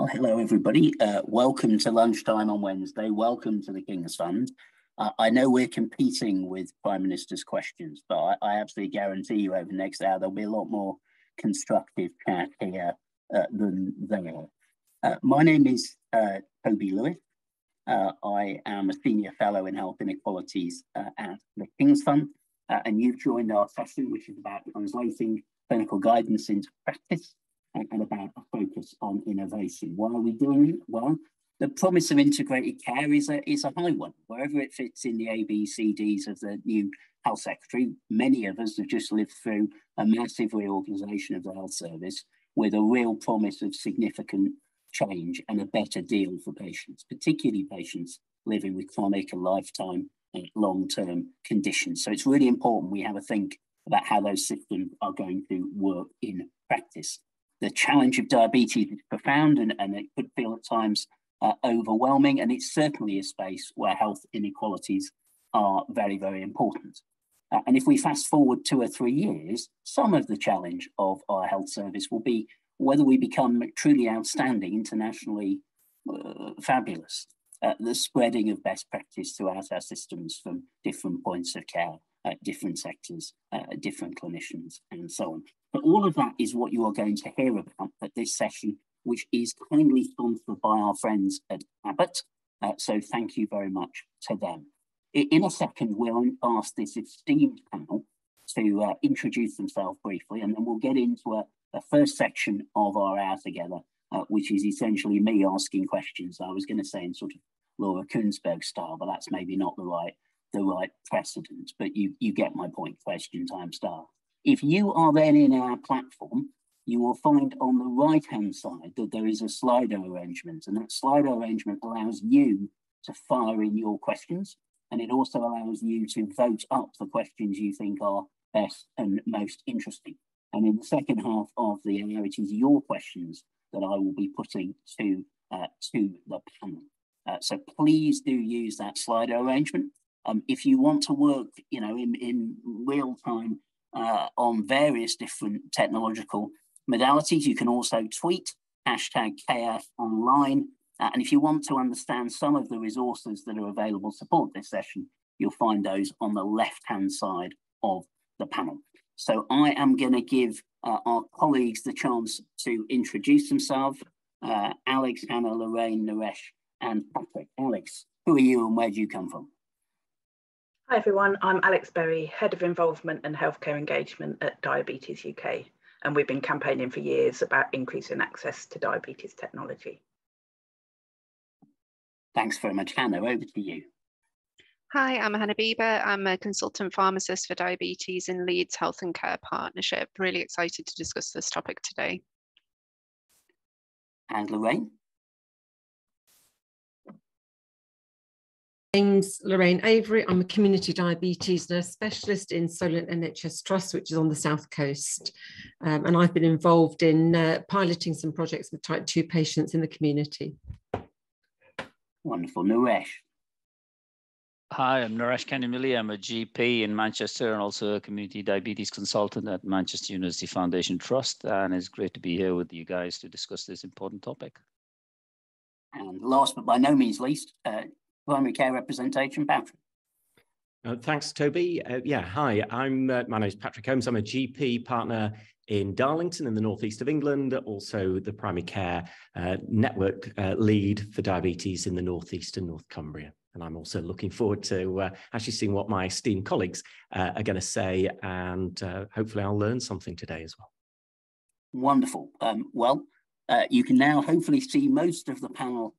Well, hello, everybody. Welcome to Lunchtime on Wednesday. Welcome to the King's Fund. I know we're competing with Prime Minister's questions, but I absolutely guarantee you over the next hour, there'll be a lot more constructive chat here than there. My name is Toby Lewis. I am a Senior Fellow in Health Inequalities at the King's Fund, and you've joined our session, which is about translating clinical guidance into practice and about a focus on innovation. Why are we doing it? Well, the promise of integrated care is a high one. Wherever it fits in the ABCDs of the new health secretary, many of us have just lived through a massive reorganisation of the health service with a real promise of significant change and a better deal for patients, particularly patients living with chronic and lifetime and long-term conditions. So it's really important we have a think about how those systems are going to work in practice. The challenge of diabetes is profound and it could feel at times overwhelming, and it's certainly a space where health inequalities are very, very important. And if we fast forward 2 or 3 years, some of the challenge of our health service will be whether we become truly outstanding, internationally fabulous, the spreading of best practice throughout our systems from different points of care, different sectors, different clinicians, and so on. But all of that is what you are going to hear about at this session, which is kindly sponsored by our friends at Abbott. So thank you very much to them. In a second, we'll ask this esteemed panel to introduce themselves briefly, and then we'll get into a first section of our hour together, which is essentially me asking questions. I was going to say in sort of Laura Kunsberg style, but that's maybe not the right precedent, but you get my point, question time style. If you are then in our platform, you will find on the right-hand side that there is a Slido arrangement, and that Slido arrangement allows you to fire in your questions, and it also allows you to vote up the questions you think are best and most interesting. And in the second half of the hour, it is your questions that I will be putting to the panel. So please do use that Slido arrangement. If you want to work, in real time on various different technological modalities, you can also tweet #KFOnline. And if you want to understand some of the resources that are available to support this session, you'll find those on the left-hand side of the panel. So I am going to give our colleagues the chance to introduce themselves. Alex, Hannah, Lorraine, Naresh, and Patrick. Alex, who are you and where do you come from? Hi everyone, I'm Alex Berry, Head of Involvement and Healthcare Engagement at Diabetes UK, and we've been campaigning for years about increasing access to diabetes technology. Thanks very much, Hannah. Over to you. Hi, I'm Hannah Bieber. I'm a consultant pharmacist for diabetes in Leeds Health and Care Partnership. Really excited to discuss this topic today. And Lorraine? My name's Lorraine Avery. I'm a community diabetes nurse specialist in Solent NHS Trust, which is on the South Coast. And I've been involved in piloting some projects with type 2 patients in the community. Wonderful. Naresh? Hi, I'm Naresh Kanimili. I'm a GP in Manchester and also a community diabetes consultant at Manchester University Foundation Trust. And it's great to be here with you guys to discuss this important topic. And last but by no means least, primary care representation, Patrick. Thanks, Toby. Hi, my name's Patrick Holmes. I'm a GP partner in Darlington in the northeast of England, also the primary care network lead for diabetes in the northeast and North Cumbria. And I'm also looking forward to actually seeing what my esteemed colleagues are going to say, and hopefully I'll learn something today as well. Wonderful. You can now hopefully see most of the panel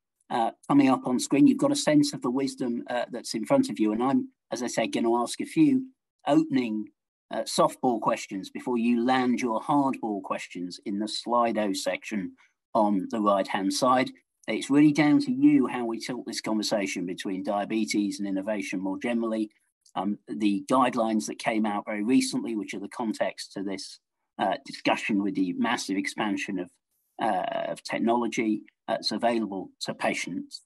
coming up on screen. You've got a sense of the wisdom that's in front of you. And I'm, as I said, going to ask a few opening softball questions before you land your hardball questions in the Slido section on the right-hand side. It's really down to you how we tilt this conversation between diabetes and innovation more generally. The guidelines that came out very recently, which are the context to this discussion with the massive expansion of technology that's available to patients.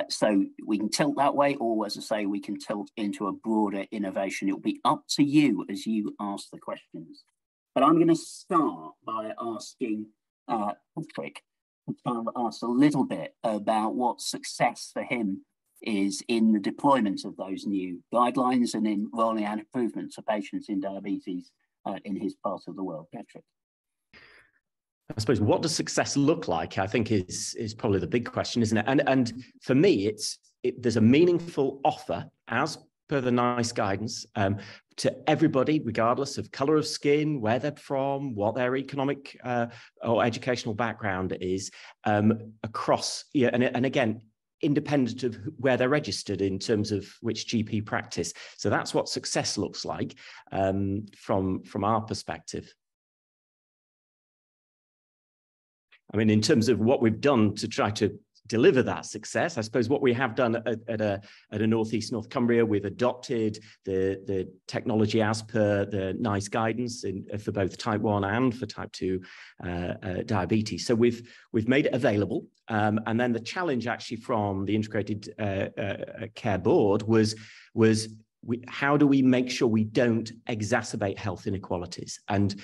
So we can tilt that way, or as I say, we can tilt into a broader innovation. It'll be up to you as you ask the questions. But I'm going to start by asking Patrick, asked a little bit about what success for him is in the deployment of those new guidelines and in rolling out improvements for patients in diabetes in his part of the world. Patrick. I suppose, what does success look like, I think is probably the big question, isn't it? And for me, there's a meaningful offer as per the NICE guidance to everybody, regardless of colour of skin, where they're from, what their economic or educational background is, across, yeah, and again, independent of where they're registered in terms of which GP practice. So that's what success looks like from our perspective. I mean, in terms of what we've done to try to deliver that success, I suppose what we have done at a North East North Cumbria, we've adopted the technology as per the NICE guidance for both type 1 and for type 2 diabetes. So we've made it available. And then the challenge actually from the Integrated Care Board was how do we make sure we don't exacerbate health inequalities? And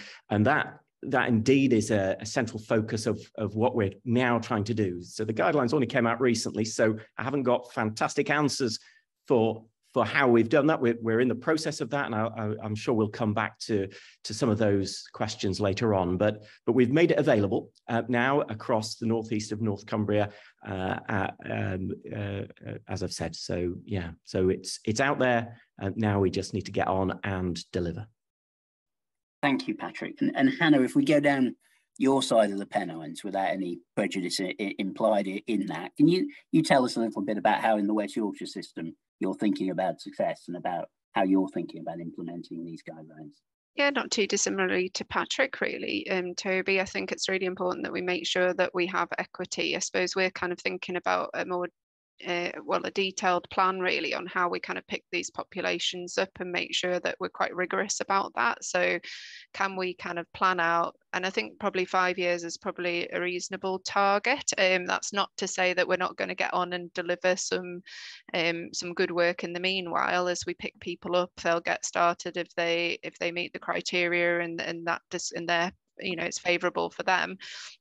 that indeed is a central focus of what we're now trying to do. So the guidelines only came out recently, so I haven't got fantastic answers for how we've done that. We're in the process of that, and I'm sure we'll come back to some of those questions later on. But we've made it available now across the northeast of North Cumbria, as I've said. So yeah, so it's out there, and now we just need to get on and deliver. Thank you, Patrick. And Hannah, if we go down your side of the pennines without any prejudice implied in that, can you tell us a little bit about how in the West Yorkshire system you're thinking about success and about how you're thinking about implementing these guidelines? Yeah, not too dissimilarly to Patrick, really. Toby, I think it's really important that we make sure that we have equity. I suppose we're kind of thinking about a more a detailed plan really on how we kind of pick these populations up and make sure that we're quite rigorous about that. So can we kind of plan out, and I think probably 5 years is probably a reasonable target. That's not to say that we're not going to get on and deliver some good work in the meanwhile. As we pick people up, they'll get started if they meet the criteria and that just in their, you know, it's favorable for them.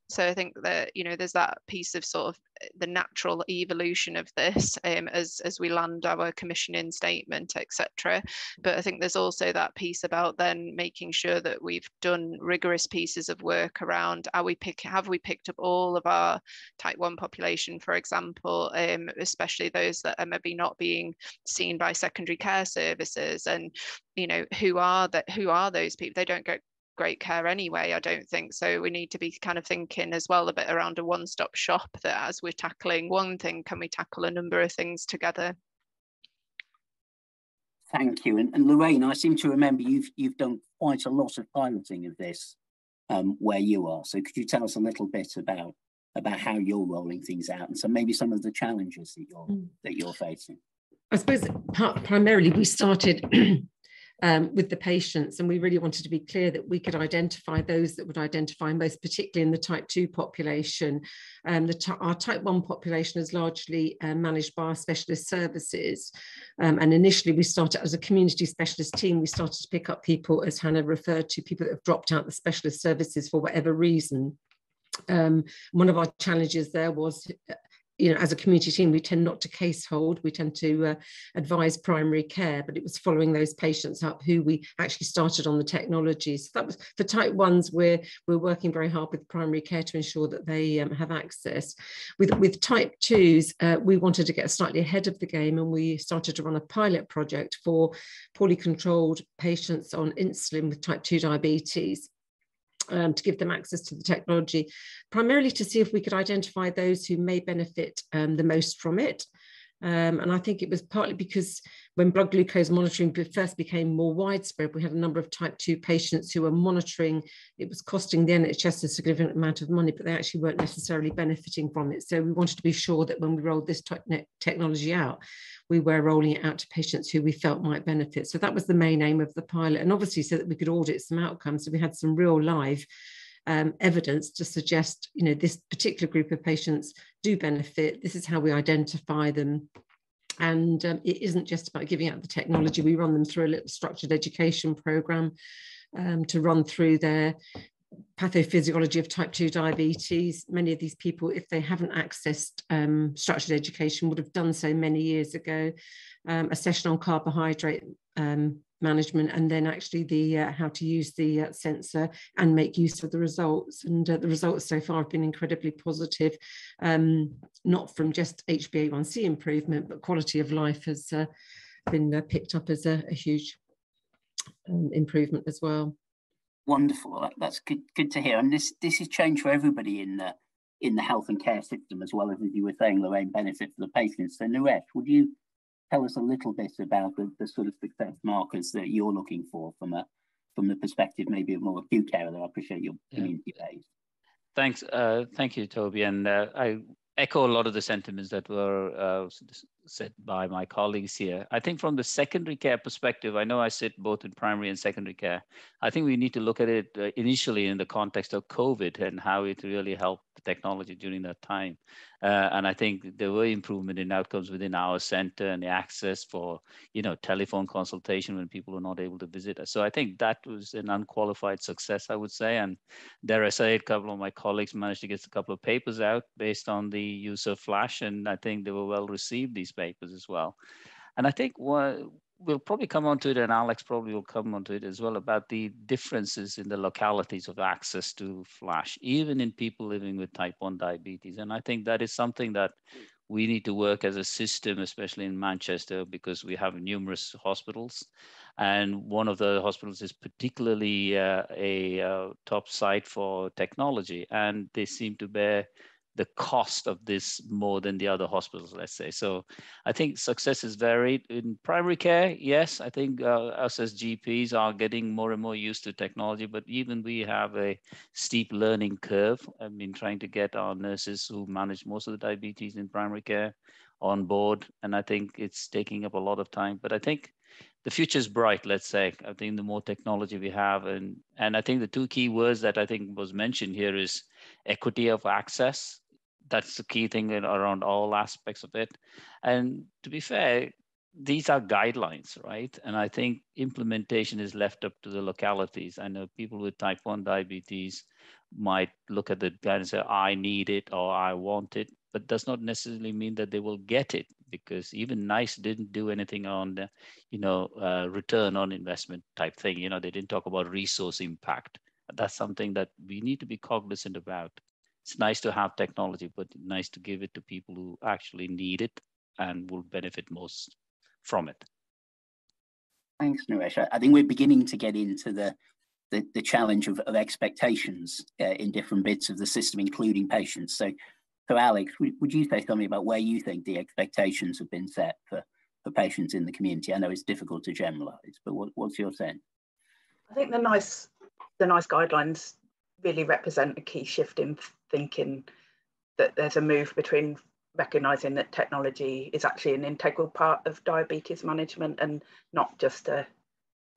So I think that, you know, there's that piece of sort of the natural evolution of this as we land our commissioning statement, etc. But I think there's also that piece about then making sure that we've done rigorous pieces of work around have we picked up all of our type 1 population, for example, especially those that are maybe not being seen by secondary care services, and you know, who are those people? They don't get great care anyway, I don't think. So we need to be kind of thinking as well a bit around a one-stop shop, that as we're tackling one thing, can we tackle a number of things together? Thank you. And Lorraine, I seem to remember you've done quite a lot of piloting of this where you are. So could you tell us a little bit about how you're rolling things out and maybe some of the challenges that you're facing? I suppose primarily we started with the patients, and we really wanted to be clear that we could identify those that would identify most, particularly in the type 2 population. Our type 1 population is largely managed by our specialist services, and initially we started as a community specialist team. We started to pick up people, as Hannah referred to, people that have dropped out the specialist services for whatever reason. One of our challenges there was, you know, as a community team, we tend not to case hold, we tend to advise primary care, but it was following those patients up who we actually started on the technology. So that was for type 1s, we're working very hard with primary care to ensure that they have access. With type 2s, we wanted to get slightly ahead of the game, and we started to run a pilot project for poorly controlled patients on insulin with type 2 diabetes. To give them access to the technology, primarily to see if we could identify those who may benefit the most from it. And I think it was partly because when blood glucose monitoring first became more widespread, we had a number of type 2 patients who were monitoring. It was costing the NHS a significant amount of money, but they actually weren't necessarily benefiting from it. So we wanted to be sure that when we rolled this technology out, we were rolling it out to patients who we felt might benefit. So that was the main aim of the pilot, and obviously so that we could audit some outcomes. So we had some real live evidence to suggest, you know, this particular group of patients do benefit. This is how we identify them. And it isn't just about giving out the technology. We run them through a little structured education program to run through their pathophysiology of type 2 diabetes. Many of these people, if they haven't accessed structured education, would have done so many years ago. A session on carbohydrate management, and then actually the how to use the sensor and make use of the results. And the results so far have been incredibly positive, not from just HbA1c improvement, but quality of life has been picked up as a huge improvement as well. Wonderful. That's good to hear. And this is change for everybody in the health and care system, as well as you were saying, Lorraine, benefit for the patients. So Naresh, would you tell us a little bit about the sort of success markers that you're looking for from the perspective maybe of more acute care, although I appreciate your community based. Thanks. Thank you, Toby. And I echo a lot of the sentiments that were said by my colleagues here. I think from the secondary care perspective, I know I sit both in primary and secondary care. I think we need to look at it initially in the context of COVID and how it really helped the technology during that time. And I think there were improvement in outcomes within our center and the access for, telephone consultation when people were not able to visit us. So I think that was an unqualified success, I would say. And dare I say, a couple of my colleagues managed to get a couple of papers out based on the use of Flash, and I think they were well received, these papers as well. And I think we'll probably come onto it, and Alex probably will come onto it as well, about the differences in the localities of access to Flash, even in people living with type 1 diabetes. And I think that is something that we need to work as a system, especially in Manchester, because we have numerous hospitals. And one of the hospitals is particularly a top site for technology, and they seem to bear the cost of this more than the other hospitals, let's say. So I think success is varied. In primary care, yes, I think us as GPs are getting more and more used to technology, but even we have a steep learning curve. I mean, trying to get our nurses who manage most of the diabetes in primary care on board, and I think it's taking up a lot of time. But I think the future is bright, let's say. I think the more technology we have, and I think the two key words that I think was mentioned here is equity of access. That's the key thing around all aspects of it. And to be fair, these are guidelines, right? And I think implementation is left up to the localities. I know people with type 1 diabetes might look at the guide and say, I need it or I want it, but does not necessarily mean that they will get it, because even NICE didn't do anything on the, return on investment type thing. They didn't talk about resource impact. That's something that we need to be cognizant about. It's nice to have technology, but nice to give it to people who actually need it and will benefit most from it. Thanks, Naresh. I think we're beginning to get into the challenge of expectations in different bits of the system, including patients. So Alex, would you say something about where you think the expectations have been set for patients in the community? I know it's difficult to generalize, but what's your sense? I think the NICE guidelines really represent a key shift in thinking, that there's a move between recognising that technology is actually an integral part of diabetes management and not just a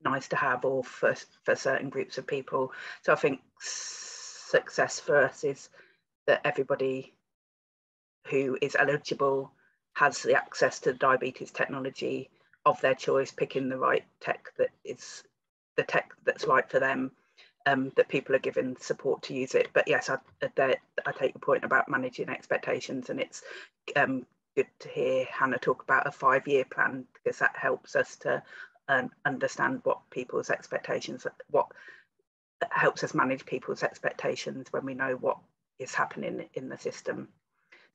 nice to have or for certain groups of people. So I think success for us is that everybody who is eligible has the access to diabetes technology of their choice, picking the right tech that is the tech that's right for them. That people are given support to use it. But yes, I take your point about managing expectations, and it's good to hear Hannah talk about a 5-year plan, because that helps us to understand what people's expectations, what helps us manage people's expectations when we know what is happening in the system.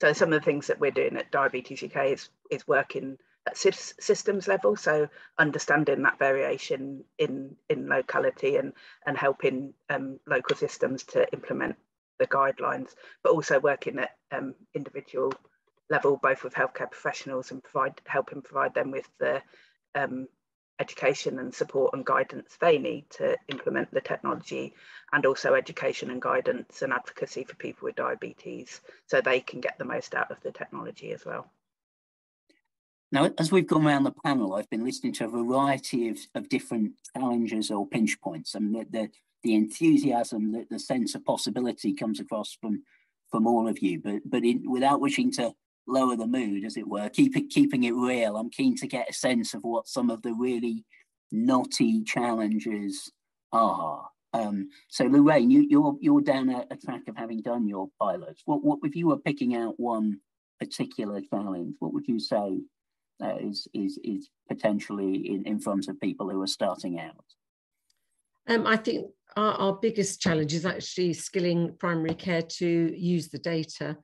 So some of the things that we're doing at Diabetes UK is working at systems level, so understanding that variation in locality and helping local systems to implement the guidelines, but also working at individual level, both with healthcare professionals and helping provide them with the education and support and guidance they need to implement the technology, and also education and guidance and advocacy for people with diabetes so they can get the most out of the technology as well. Now, as we've gone around the panel, I've been listening to a variety of different challenges or pinch points, and the enthusiasm, the sense of possibility comes across from all of you. But without wishing to lower the mood, as it were, keeping it real, I'm keen to get a sense of what some of the really knotty challenges are. So Lorraine, you're down a track of having done your pilots. What if you were picking out one particular challenge? What would you say is potentially in front of people who are starting out? I think our biggest challenge is actually skilling primary care to use the data.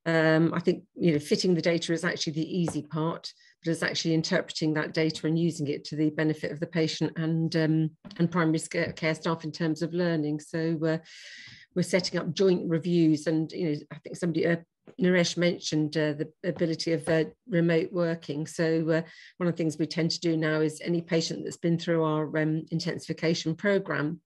I think fitting the data is actually the easy part, but it's actually interpreting that data and using it to the benefit of the patient and primary care staff in terms of learning. So we're setting up joint reviews, and I think somebody Naresh mentioned the ability of remote working. So one of the things we tend to do now is any patient that's been through our intensification program,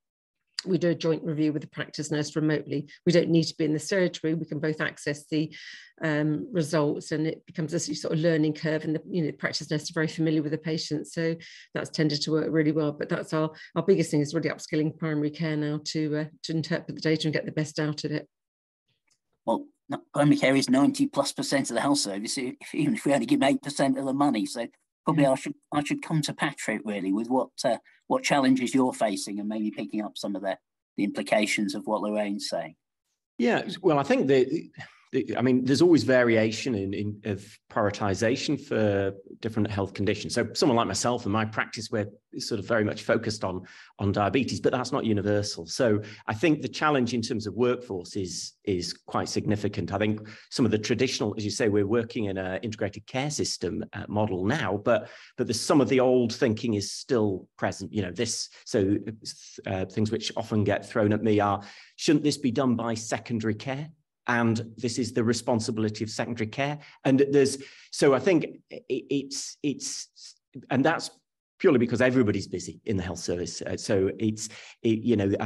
we do a joint review with the practice nurse remotely. We don't need to be in the surgery. We can both access the results, and it becomes a sort of learning curve, and the practice nurse is very familiar with the patient. So that's tended to work really well. But that's our biggest thing, is really upskilling primary care now to interpret the data and get the best out of it. Well, primary care is 90+% of the health service, even if we only give 8% of the money. So probably I should come to Patrick really with what challenges you're facing, and maybe picking up some of the implications of what Lorraine's saying. Yeah, well, I think there's always variation of prioritization for different health conditions. So someone like myself in my practice, we're sort of very much focused on diabetes, but that's not universal. So I think the challenge in terms of workforce is quite significant. I think some of the traditional, as you say, we're working in an integrated care system model now, but some of the old thinking is still present. Things which often get thrown at me are, shouldn't this be done by secondary care? And this is the responsibility of secondary care. And I think and that's purely because everybody's busy in the health service. I've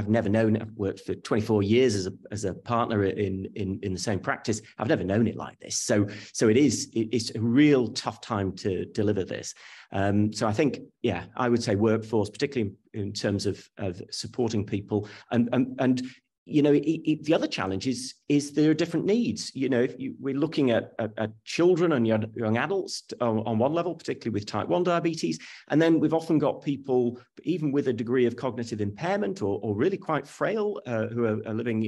never known, I've worked for 24 years as a partner in the same practice. I've never known it like this. So it's a real tough time to deliver this. So I think, I would say workforce, particularly in terms of supporting people, and the other challenge is there are different needs. If we're looking at children and young adults on one level, particularly with type 1 diabetes, and then we've often got people even with a degree of cognitive impairment or really quite frail who are living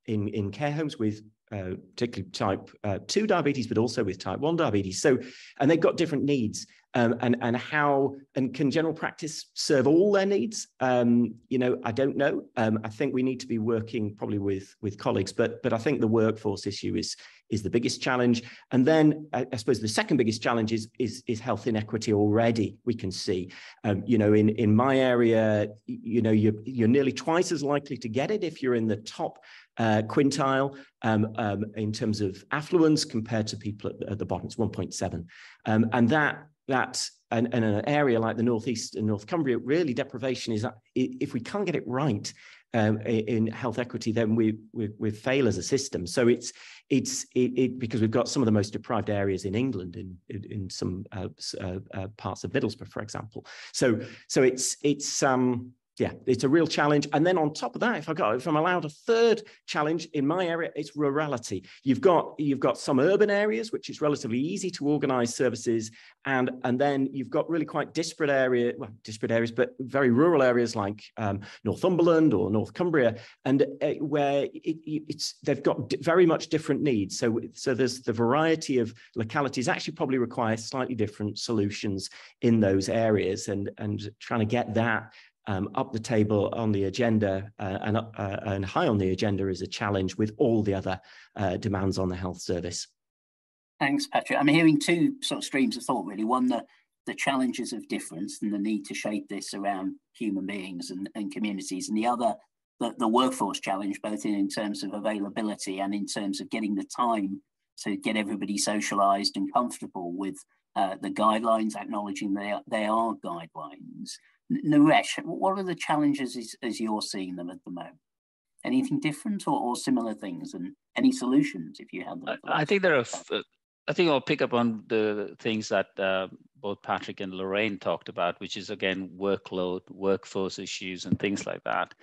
in care homes with particularly type 2 diabetes, but also with type 1 diabetes. So, and they've got different needs. And can general practice serve all their needs? I don't know. I think we need to be working probably with colleagues, but I think the workforce issue is the biggest challenge. And then I suppose the second biggest challenge is health inequity already. We can see, in my area, you're nearly twice as likely to get it if you're in the top quintile in terms of affluence compared to people at the bottom. It's 1.7, and that and in an area like the Northeast and North Cumbria, really deprivation is, if we can't get it right in health equity, then we fail as a system. So it's because we've got some of the most deprived areas in England in some parts of Middlesbrough, for example. So it's a real challenge. And then on top of that, if I'm allowed a third challenge in my area, it's rurality. You've got some urban areas, which is relatively easy to organize services. And then you've got really quite disparate areas, but very rural areas like Northumberland or North Cumbria, and where they've got very much different needs. So there's the variety of localities actually probably require slightly different solutions in those areas, and trying to get that up the table on the agenda and high on the agenda is a challenge with all the other demands on the health service. Thanks, Patrick. I'm hearing two sort of streams of thought, really. One, the challenges of difference and the need to shape this around human beings and communities, and the other, the workforce challenge, both in terms of availability and in terms of getting the time to get everybody socialised and comfortable with the guidelines, acknowledging they are guidelines. Naresh, what are the challenges as you're seeing them at the moment? Anything different or similar things, and any solutions if you have them? I think there are. I think I'll pick up on the things that both Patrick and Lorraine talked about, which is again workload, workforce issues, and things like that.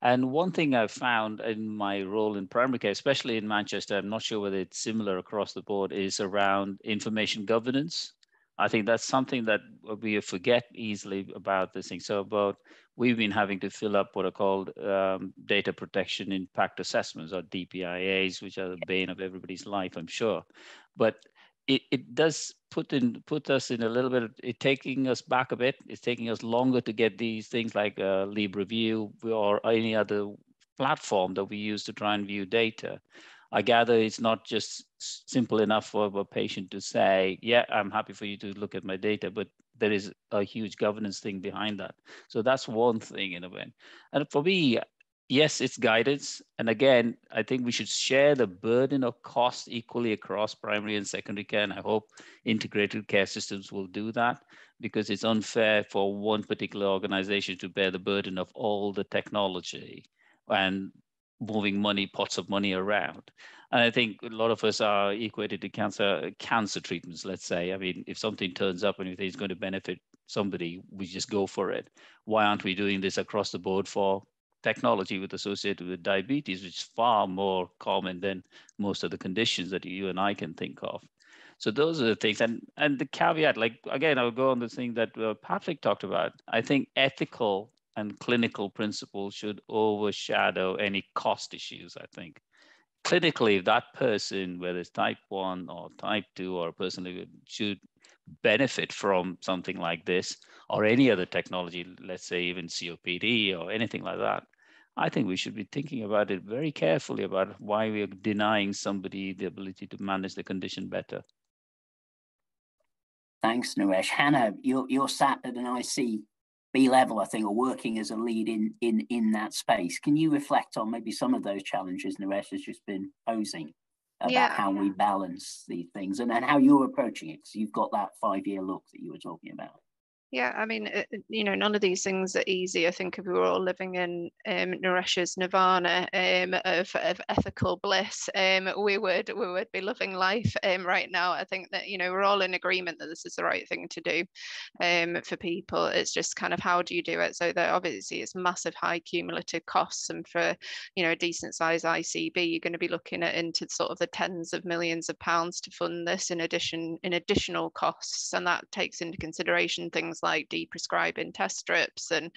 And one thing I've found in my role in primary care, especially in Manchester, I'm not sure whether it's similar across the board, is around information governance. I think that's something that we forget easily about this thing. So we've been having to fill up what are called data protection impact assessments, or DPIAs, which are the bane of everybody's life, I'm sure. But it does put us in a little bit, it's taking us back a bit. It's taking us longer to get these things like LibreView or any other platform that we use to try and view data. I gather it's not just simple enough for a patient to say, yeah, I'm happy for you to look at my data, but there is a huge governance thing behind that. So that's one thing in a way. And for me, yes, it's guidance. And again, I think we should share the burden of cost equally across primary and secondary care. And I hope integrated care systems will do that, because it's unfair for one particular organization to bear the burden of all the technology and moving pots of money around. And I think a lot of us are equated to cancer treatments, let's say. I mean, if something turns up and we think it's going to benefit somebody, we just go for it. Why aren't we doing this across the board for technology associated with diabetes, which is far more common than most of the conditions that you and I can think of? So those are the things. And the caveat, like, again, I'll go on the thing that Patrick talked about. I think ethical and clinical principles should overshadow any cost issues, I think. Clinically, if that person, whether it's type 1 or type 2 or a person who should benefit from something like this or any other technology, let's say even COPD or anything like that, I think we should be thinking about it very carefully about why we are denying somebody the ability to manage the condition better. Thanks, Naresh. Hannah, you're sat at an ICB level, I think, or working as a lead in that space. Can you reflect on maybe some of those challenges Naresh has just been posing about how we balance these things and how you're approaching it? Because you've got that 5-year look that you were talking about. Yeah, I mean, none of these things are easy. I think if we were all living in Naresh's nirvana of ethical bliss, we would be living life right now. I think that, we're all in agreement that this is the right thing to do for people. It's just kind of, how do you do it? So that obviously it's massive high cumulative costs, and for a decent size ICB, you're going to be looking at into sort of the tens of millions of pounds to fund this in additional costs, and that takes into consideration things like deprescribing test strips and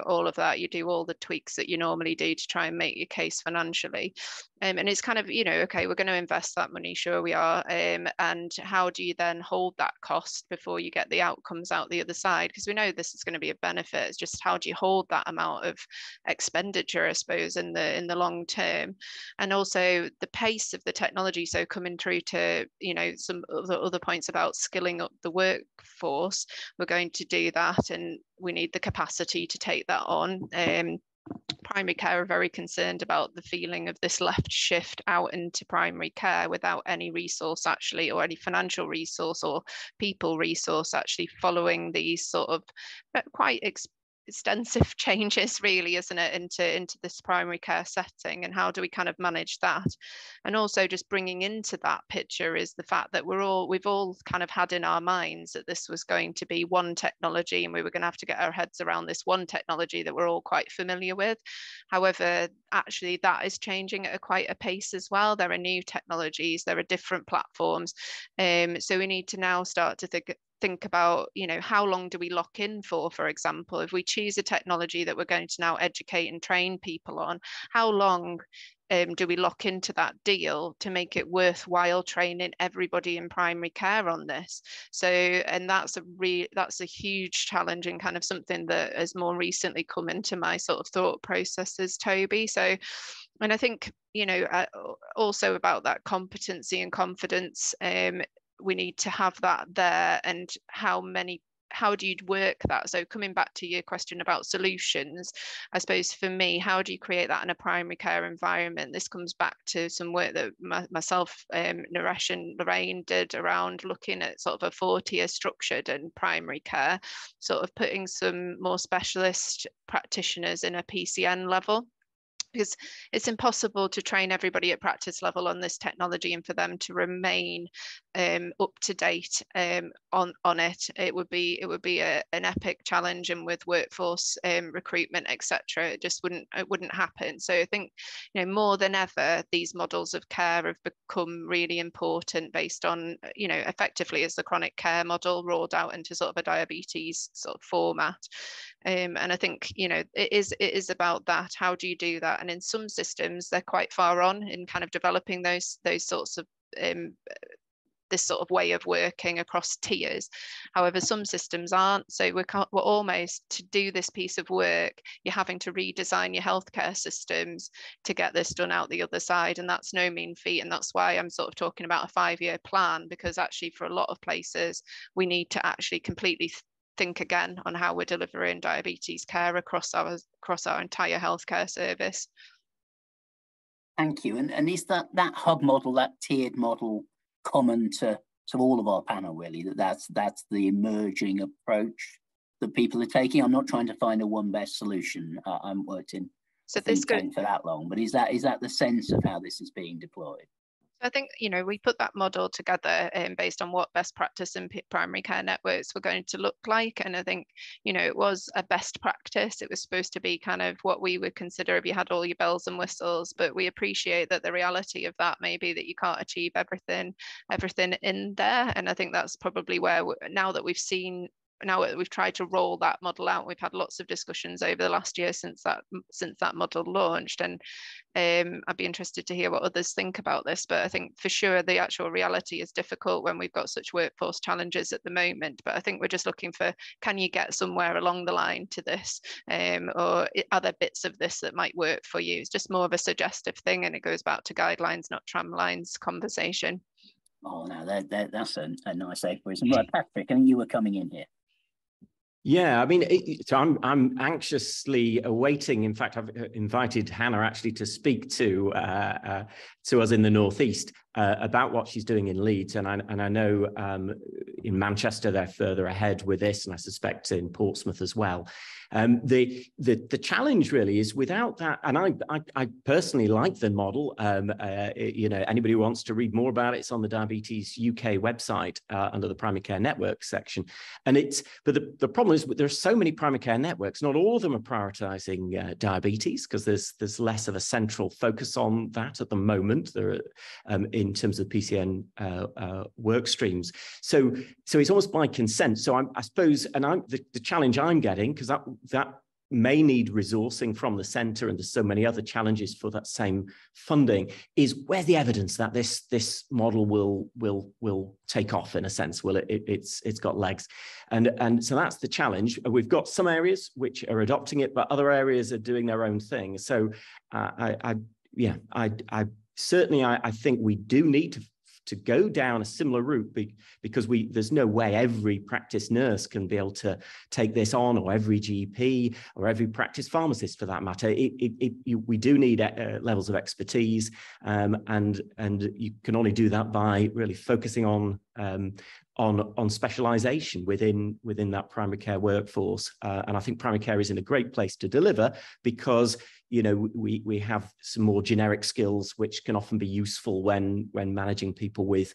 all of that. You do all the tweaks that you normally do to try and make your case financially, and it's kind of okay, we're going to invest that money, sure we are, and how do you then hold that cost before you get the outcomes out the other side? Because we know this is going to be a benefit. It's just, how do you hold that amount of expenditure, I suppose, in the long term? And also the pace of the technology, so coming through to some of the other points about skilling up the workforce, we're going to do that, and we need the capacity to take that on. Primary care are very concerned about the feeling of this left shift out into primary care without any resource actually, or any financial resource or people resource actually following these sort of quite extensive changes, really, isn't it, into this primary care setting? And how do we kind of manage that? And also just bringing into that picture is the fact that we've all kind of had in our minds that this was going to be one technology, and we were going to have to get our heads around this one technology that we're all quite familiar with. However, actually that is changing at quite a pace as well. There are new technologies, there are different platforms, so we need to now start to think about, how long do we lock in for example, if we choose a technology that we're going to now educate and train people on, how long do we lock into that deal to make it worthwhile training everybody in primary care on this? So, and that's a huge challenge, and kind of something that has more recently come into my sort of thought processes, Toby. So, and I think, also about that competency and confidence, we need to have that there. And how do you work that? So coming back to your question about solutions, I suppose for me, how do you create that in a primary care environment? This comes back to some work that myself, Naresh and Lorraine did around looking at sort of a 4-tier structured in primary care, sort of putting some more specialist practitioners in a PCN level, because it's impossible to train everybody at practice level on this technology and for them to remain up to date on it, it would be an epic challenge, and with workforce recruitment, etc., it wouldn't happen. So I think, you know, more than ever, these models of care have become really important, based on, you know, effectively as the chronic care model rolled out into sort of a diabetes sort of format. And I think, you know, it is about that. How do you do that? And in some systems, they're quite far on in kind of developing those sorts of this sort of way of working across tiers. However, some systems aren't. So we're almost, to do this piece of work, you're having to redesign your healthcare systems to get this done out the other side. And that's no mean feat. And that's why I'm sort of talking about a 5-year plan, because actually for a lot of places, we need to actually completely think again on how we're delivering diabetes care across our entire healthcare service. Thank you. And is that hub model, that tiered model, common to all of our panel, really? That's the emerging approach that people are taking? I'm not trying to find a one best solution. I'm worked in think tank for that long, but is that the sense of how this is being deployed? I think, you know, we put that model together based on what best practice in primary care networks were going to look like. And I think, you know, it was a best practice. It was supposed to be kind of what we would consider if you had all your bells and whistles, but we appreciate that the reality of that may be that you can't achieve everything in there. And I think that's probably where, now that we've tried to roll that model out, we've had lots of discussions over the last year since that model launched, and I'd be interested to hear what others think about this. But I think for sure the actual reality is difficult when we've got such workforce challenges at the moment. But I think we're just looking for, can you get somewhere along the line to this, or are there bits of this that might work for you? It's just more of a suggestive thing, and it goes back to guidelines, not tramlines conversation. Oh, no, that's a nice aphorism. Right, Patrick, I think you were coming in here. Yeah, I mean, so I'm anxiously awaiting. In fact, I've invited Hannah actually to speak to us in the Northeast about what she's doing in Leeds, and I know in Manchester they're further ahead with this, and I suspect in Portsmouth as well. The challenge really is without that, and I personally like the model. You know, anybody who wants to read more about it, it's on the Diabetes UK website under the Primary Care Network section. And but the problem is there are so many primary care networks. Not all of them are prioritising diabetes, because there's less of a central focus on that at the moment. There are in terms of PCN work streams. So it's almost by consent. So I suppose, and the challenge I'm getting, because that may need resourcing from the centre, and there's so many other challenges for that same funding, is where the evidence that this model will take off, in a sense. Well, it's got legs, and so that's the challenge. We've got some areas which are adopting it, but other areas are doing their own thing. So I certainly think we do need to go down a similar route, because there's no way every practice nurse can be able to take this on, or every GP, or every practice pharmacist for that matter. We do need levels of expertise, and you can only do that by really focusing on specialization within that primary care workforce. And I think primary care is in a great place to deliver, because, you know, we have some more generic skills which can often be useful when managing people with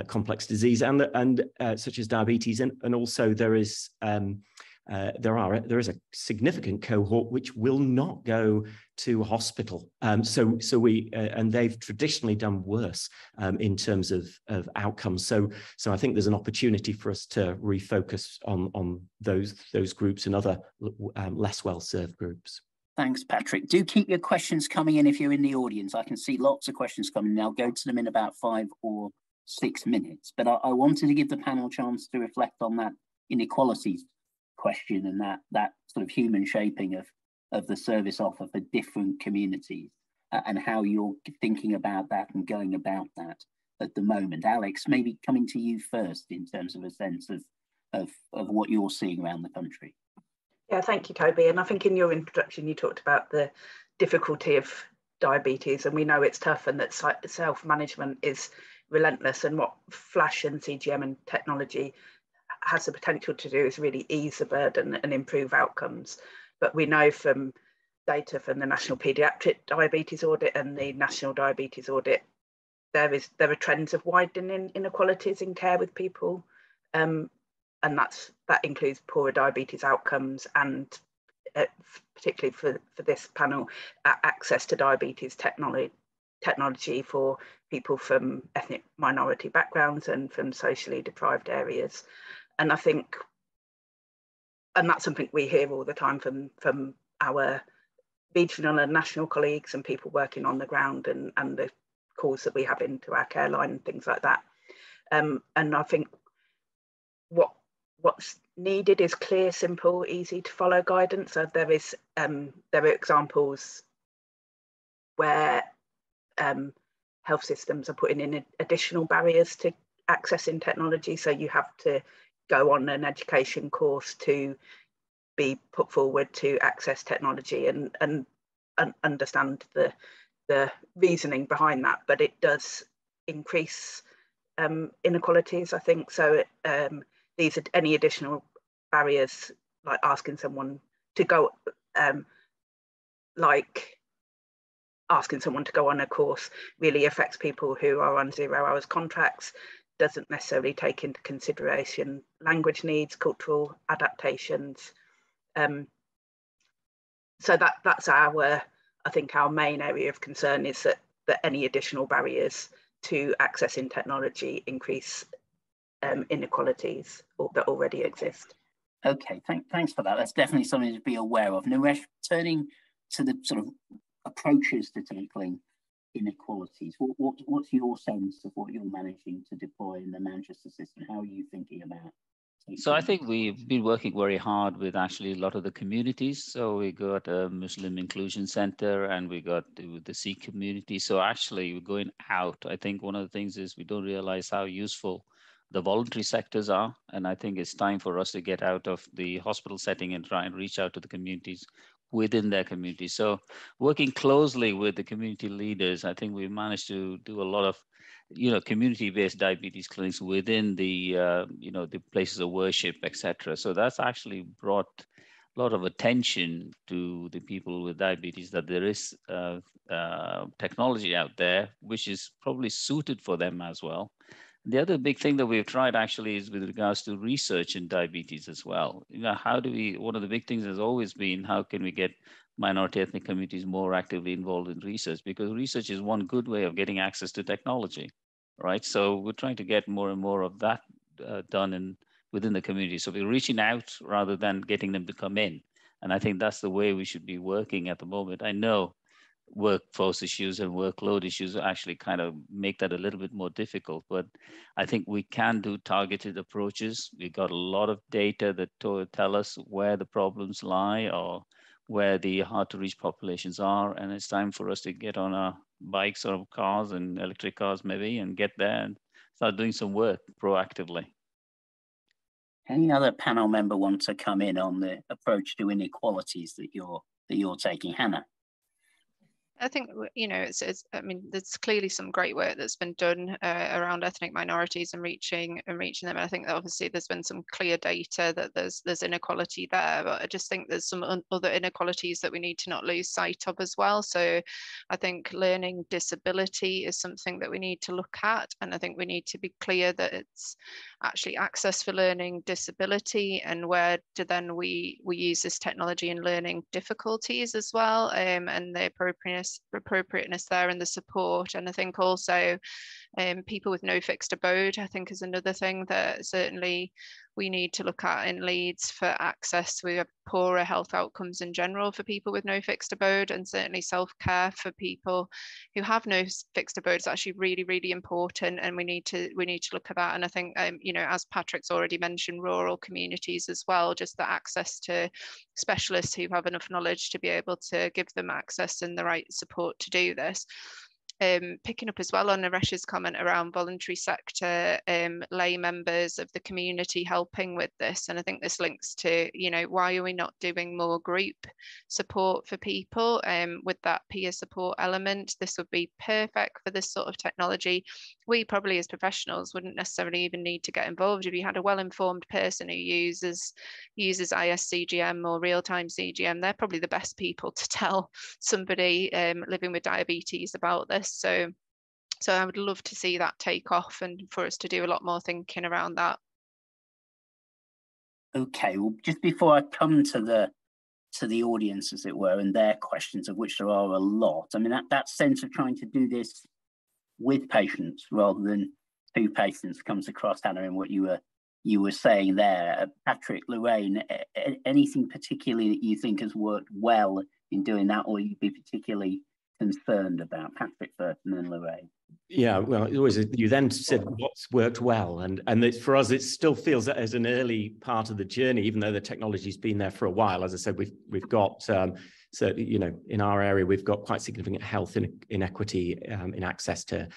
complex disease and such as diabetes, and also there is a significant cohort which will not go to hospital. So and they've traditionally done worse in terms of outcomes. So I think there's an opportunity for us to refocus on those groups and other less well-served groups. Thanks, Patrick. Do keep your questions coming in if you're in the audience. I can see lots of questions coming in. I'll go to them in about 5 or 6 minutes. But I wanted to give the panel a chance to reflect on that inequalities question, and that sort of human shaping of the service offer for different communities, and how you're thinking about that and going about that at the moment. Alex, maybe coming to you first in terms of a sense of what you're seeing around the country. Yeah, thank you, Toby. And I think in your introduction, you talked about the difficulty of diabetes, and we know it's tough, and that self-management is relentless. And what Flash and CGM and technology has the potential to do is really ease the burden and improve outcomes. But we know from data from the National Paediatric Diabetes Audit and the National Diabetes Audit there are trends of widening inequalities in care with people, and that includes poorer diabetes outcomes and particularly for this panel, access to diabetes technology for people from ethnic minority backgrounds and from socially deprived areas. And I think, and that's something we hear all the time from our regional and national colleagues and people working on the ground, and the calls that we have into our care line and things like that. And I think what's needed is clear, simple, easy to follow guidance. So there are examples where health systems are putting in additional barriers to accessing technology. So you have to go on an education course to be put forward to access technology, and understand the reasoning behind that. But it does increase inequalities, I think. So these are any additional barriers, like asking someone to go, asking someone to go on a course, really affects people who are on 0 hours contracts, doesn't necessarily take into consideration language needs, cultural adaptations. So that's I think our main area of concern is that any additional barriers to accessing technology increase inequalities that already exist. Okay, thanks for that. That's definitely something to be aware of. Naresh, turning to the sort of approaches to tackling inequalities, what's your sense of what you're managing to deploy in the Manchester system? How are you thinking about? So I think we've been working very hard with actually a lot of the communities. So we got a Muslim Inclusion Center, and we got the Sikh community. So actually we're going out. I think one of the things is we don't realize how useful the voluntary sectors are. And I think it's time for us to get out of the hospital setting and try and reach out to the communities within their community. So working closely with the community leaders, I think we've managed to do a lot of community-based diabetes clinics within the the places of worship, etc. So that's actually brought a lot of attention to the people with diabetes, that there is technology out there which is probably suited for them as well. The other big thing that we've tried actually is with regards to research in diabetes as well. One of the big things has always been, how can we get minority ethnic communities more actively involved in research? Because research is one good way of getting access to technology, right? So we're trying to get more and more of that done within the community. So we're reaching out rather than getting them to come in. And I think that's the way we should be working at the moment. I know workforce issues and workload issues actually kind of make that a little bit more difficult, but I think we can do targeted approaches. We've got a lot of data that tell us where the problems lie or where the hard to reach populations are, and it's time for us to get on our bikes or cars and electric cars maybe and get there and start doing some work proactively. Any other panel member want to come in on the approach to inequalities that you're taking? Hannah? I think, I mean, there's clearly some great work that's been done around ethnic minorities and reaching them. And I think that obviously there's been some clear data that there's inequality there, but I just think there's some other inequalities that we need to not lose sight of as well. So I think learning disability is something that we need to look at. And I think we need to be clear that it's actually access for learning disability, and where do then we use this technology in learning difficulties as well, and the appropriateness there and the support. And I think also people with no fixed abode, I think, is another thing that certainly we need to look at in Leeds for access. We have poorer health outcomes in general for people with no fixed abode, and certainly self-care for people who have no fixed abode is actually really, really important, and we need to look at that. And I think as Patrick's already mentioned, rural communities as well, just the access to specialists who have enough knowledge to be able to give them access and the right support to do this. Picking up as well on Naresh's comment around voluntary sector lay members of the community helping with this, and I think this links to why are we not doing more group support for people with that peer support element? This would be perfect for this sort of technology. We probably as professionals wouldn't necessarily even need to get involved. If you had a well-informed person who uses ISCGM or real-time CGM, they're probably the best people to tell somebody living with diabetes about this. So So I would love to see that take off and for us to do a lot more thinking around that. Okay, well, just before I come to the audience, as it were, and their questions, of which there are a lot, I mean, that sense of trying to do this with patients rather than to patients comes across, Hannah, in what you were saying there. Patrick, Lorraine, anything particularly that you think has worked well in doing that, or you'd be particularly concerned about? Patrick first and then Lorraine. Yeah, well, you then said what's worked well, and for us, it still feels as an early part of the journey, even though the technology's been there for a while. As I said, we've got so in our area we've got quite significant health inequity in access to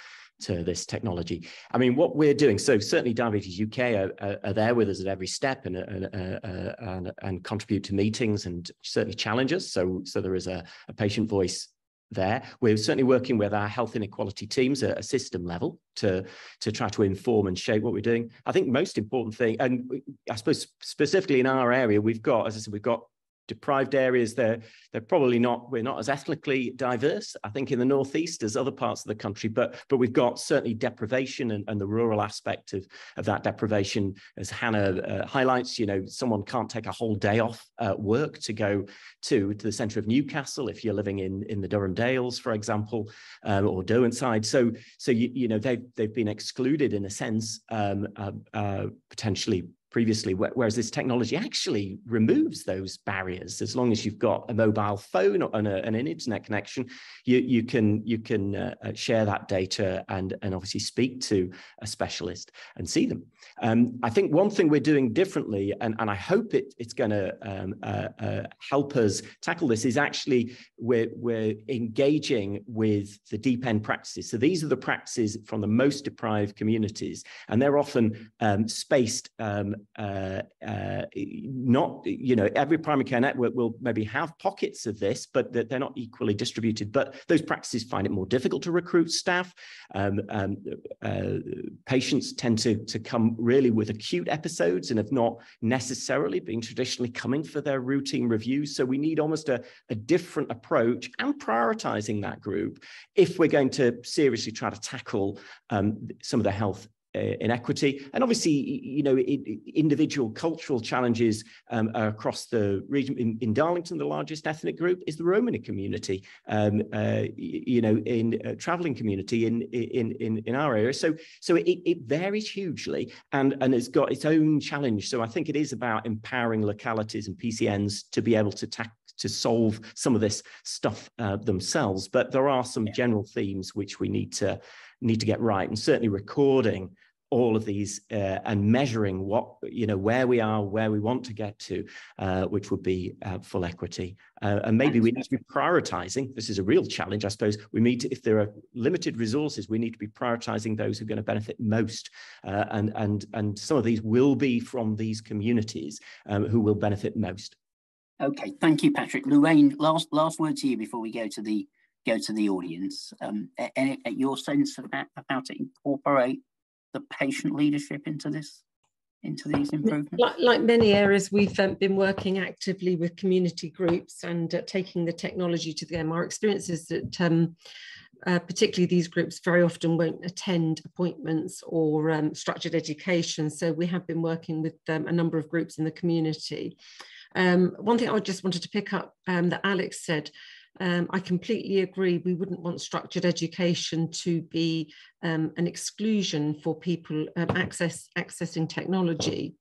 this technology. I mean, what we're doing, so certainly Diabetes UK are there with us at every step and contribute to meetings and certainly challenge us. So there is a patient voice there. We're certainly working with our health inequality teams at a system level to try to inform and shape what we're doing. I think most important thing, and I suppose specifically in our area, we've got, as I said, we've got deprived areas. They're probably not, we're not as ethnically diverse, I think, in the Northeast as other parts of the country, but we've got certainly deprivation and the rural aspect of that deprivation, as Hannah highlights. Someone can't take a whole day off work to go to the centre of Newcastle if you're living in the Durham Dales, for example, or Derwentsside. So they've been excluded in a sense, potentially previously, whereas this technology actually removes those barriers. As long as you've got a mobile phone and an internet connection, you can share that data and obviously speak to a specialist and see them. I think one thing we're doing differently, and I hope it's going to help us tackle this, is actually we're engaging with the deep end practices. So these are the practices from the most deprived communities, and they're often spaced. Not, every primary care network will maybe have pockets of this, but they're not equally distributed. But those practices find it more difficult to recruit staff. Patients tend to come really with acute episodes and have not necessarily been traditionally coming for their routine reviews. So we need almost a different approach and prioritizing that group if we're going to seriously try to tackle some of the health inequity. And obviously, individual cultural challenges across the region. In Darlington, the largest ethnic group is the Romani community, in traveling community in our area. So it varies hugely and it's got its own challenge. So I think it is about empowering localities and PCNs to be able to solve some of this stuff themselves. But there are some general themes which we need to get right, and certainly recording all of these and measuring where we are, where we want to get to, which would be full equity. And maybe we need to be prioritizing. This is a real challenge, I suppose. We need to, if there are limited resources, we need to be prioritizing those who are going to benefit most. And some of these will be from these communities who will benefit most. Okay, thank you, Patrick. Lorraine, last word to you before we go to the audience. Your sense of how to incorporate the patient leadership into these improvements? Like many areas, we've been working actively with community groups and taking the technology to them. Our experience is that particularly these groups very often won't attend appointments or structured education. So we have been working with a number of groups in the community. One thing I just wanted to pick up that Alex said, I completely agree. We wouldn't want structured education to be an exclusion for people accessing technology.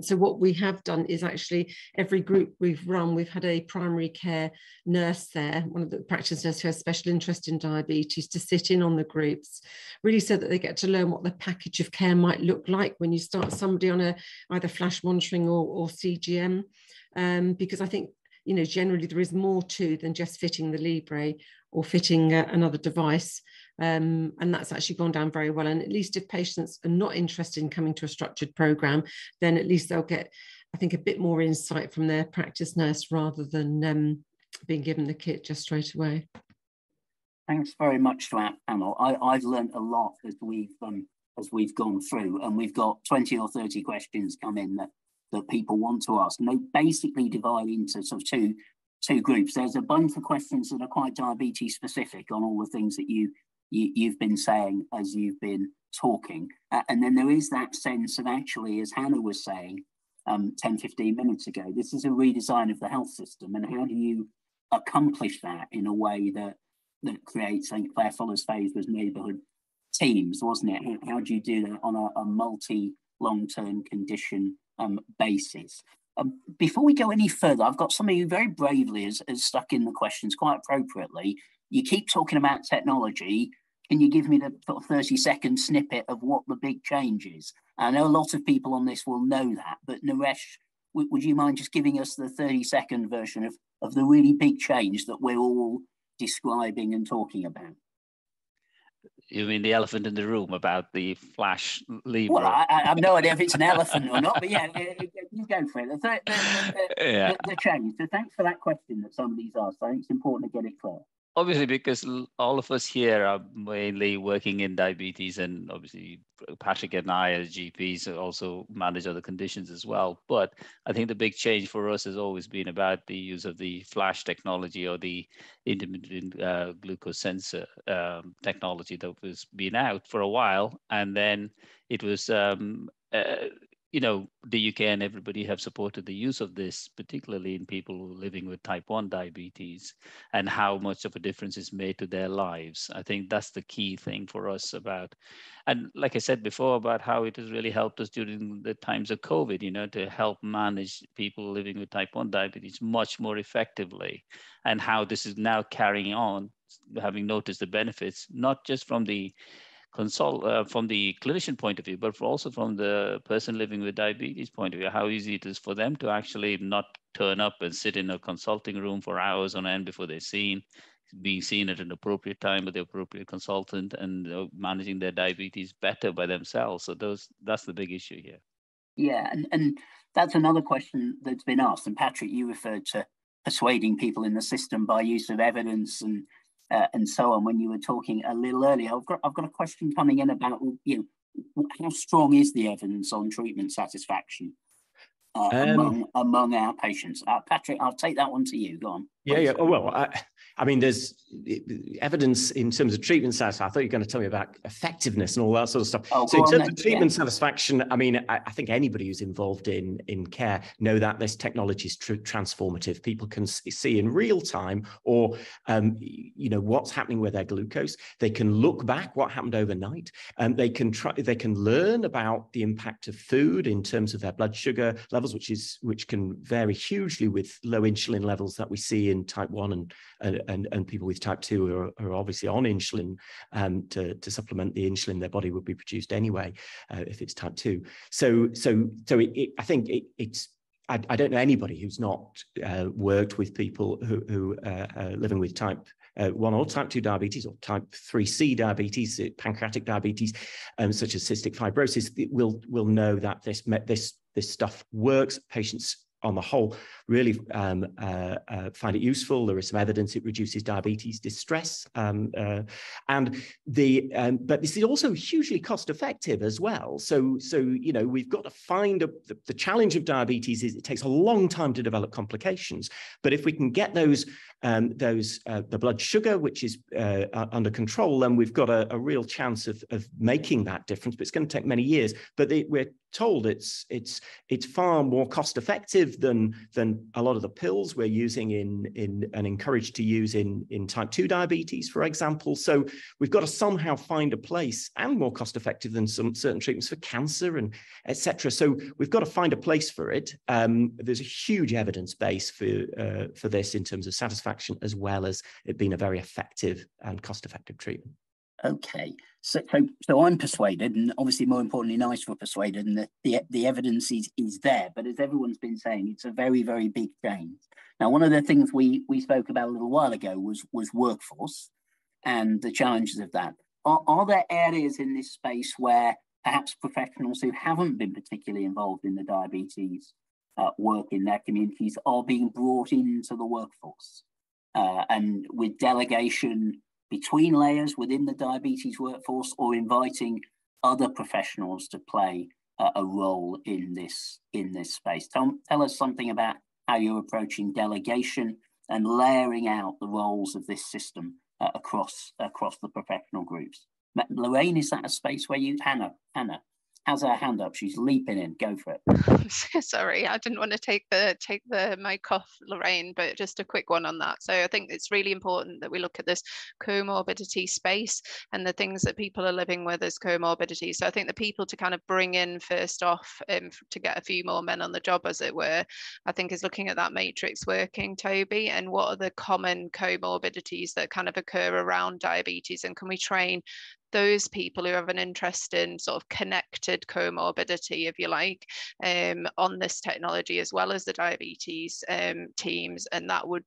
So what we have done is actually every group we've run, we've had a primary care nurse there, one of the practice nurses who has special interest in diabetes, to sit in on the groups, really so that they get to learn what the package of care might look like when you start somebody on either flash monitoring or CGM, because I think, generally there is more to than just fitting the Libre or fitting another device. And that's actually gone down very well. And at least if patients are not interested in coming to a structured program, then at least they'll get, I think, a bit more insight from their practice nurse rather than being given the kit just straight away. Thanks very much to our panel. I've learned a lot as we've gone through, and we've got 20 or 30 questions come in that people want to ask, and they basically divide into sort of two groups. There's a bunch of questions that are quite diabetes specific on all the things that you you've been saying as you've been talking. And then there is that sense of actually, as Hannah was saying 10, 15 minutes ago, this is a redesign of the health system. And how do you accomplish that in a way that creates, I think Claire Fuller's phase was neighbourhood teams, wasn't it? How do you do that on a multi long-term condition basis? Before we go any further, I've got somebody who very bravely has stuck in the questions quite appropriately. You keep talking about technology. Can you give me the sort of 30-second snippet of what the big change is? I know a lot of people on this will know that, but Naresh, would you mind just giving us the 30-second version of the really big change that we're all describing and talking about? You mean the elephant in the room about the Flash Libra? Well, I have no idea if it's an elephant or not, but yeah, you go for it. The change. So thanks for that question that somebody's asked. I think it's important to get it clear. Obviously, because all of us here are mainly working in diabetes, and obviously Patrick and I as GPs also manage other conditions as well. But I think the big change for us has always been about the use of the Flash technology, or the intermittent glucose sensor technology that was been out for a while. And then it was, you know, the UK and everybody have supported the use of this, particularly in people living with type 1 diabetes, and how much of a difference it's made to their lives. I think that's the key thing for us about, and like I said before, about how it has really helped us during the times of COVID, you know, to help manage people living with type 1 diabetes much more effectively, and how this is now carrying on, having noticed the benefits, not just from the from the clinician point of view, but also from the person living with diabetes point of view, how easy it is for them to actually not turn up and sit in a consulting room for hours on end before they're being seen at an appropriate time with the appropriate consultant, and managing their diabetes better by themselves. So that's the big issue here. Yeah, and that's another question that's been asked. And Patrick, you referred to persuading people in the system by use of evidence and so on when you were talking a little earlier. I've got a question coming in about, you know, how strong is the evidence on treatment satisfaction among our patients? Patrick, I'll take that one to you. Go on. Yeah, yeah. Oh, well, I mean, there's evidence in terms of treatment satisfaction. I thought you were going to tell me about effectiveness and all that sort of stuff. Oh, so in terms of treatment satisfaction, I mean, I think anybody who's involved in care know that this technology is transformative. People can see in real time, or you know, what's happening with their glucose. They can look back what happened overnight, and they can learn about the impact of food in terms of their blood sugar levels, which can vary hugely with low insulin levels that we see in type 1 and people with type 2 are obviously on insulin to supplement the insulin their body would be produced anyway if it's type 2. So I think it's I don't know anybody who's not worked with people who are living with type 1 or type 2 diabetes, or type 3C diabetes, pancreatic diabetes, such as cystic fibrosis, will know that this stuff works. Patients on the whole really find it useful. There is some evidence it reduces diabetes distress, but this is also hugely cost effective as well. So you know, we've got to find the challenge of diabetes is it takes a long time to develop complications. But if we can get the blood sugar, which is under control, then we've got a real chance of making that difference. But it's going to take many years. But we're told it's far more cost effective than a lot of the pills we're using in and encouraged to use in type 2 diabetes, for example. So we've got to somehow find a place, and more cost effective than some certain treatments for cancer and etc. So we've got to find a place for it. There's a huge evidence base for this in terms of satisfaction, as well as it being a very effective and cost effective treatment. Okay, so I'm persuaded, and obviously more importantly, nice for persuaded, and the evidence is there. But as everyone's been saying, it's a very, very big change. Now, one of the things we spoke about a little while ago was workforce and the challenges of that. Are there areas in this space where perhaps professionals who haven't been particularly involved in the diabetes work in their communities are being brought into the workforce, and with delegation between layers within the diabetes workforce, or inviting other professionals to play a role in this space? Tell us something about how you're approaching delegation and layering out the roles of this system across the professional groups. Lorraine, is that a space where you, Hannah has her hand up? She's leaping in. Go for it. Sorry, I didn't want to take the mic off, Lorraine, but just a quick one on that. So I think it's really important that we look at this comorbidity space and the things that people are living with as comorbidity. So I think the people to kind of bring in first off, to get a few more men on the job, as it were, I think is looking at that matrix working, Toby, and what are the common comorbidities that kind of occur around diabetes, and can we train those people who have an interest in sort of connected comorbidity, if you like, on this technology, as well as the diabetes teams, and that would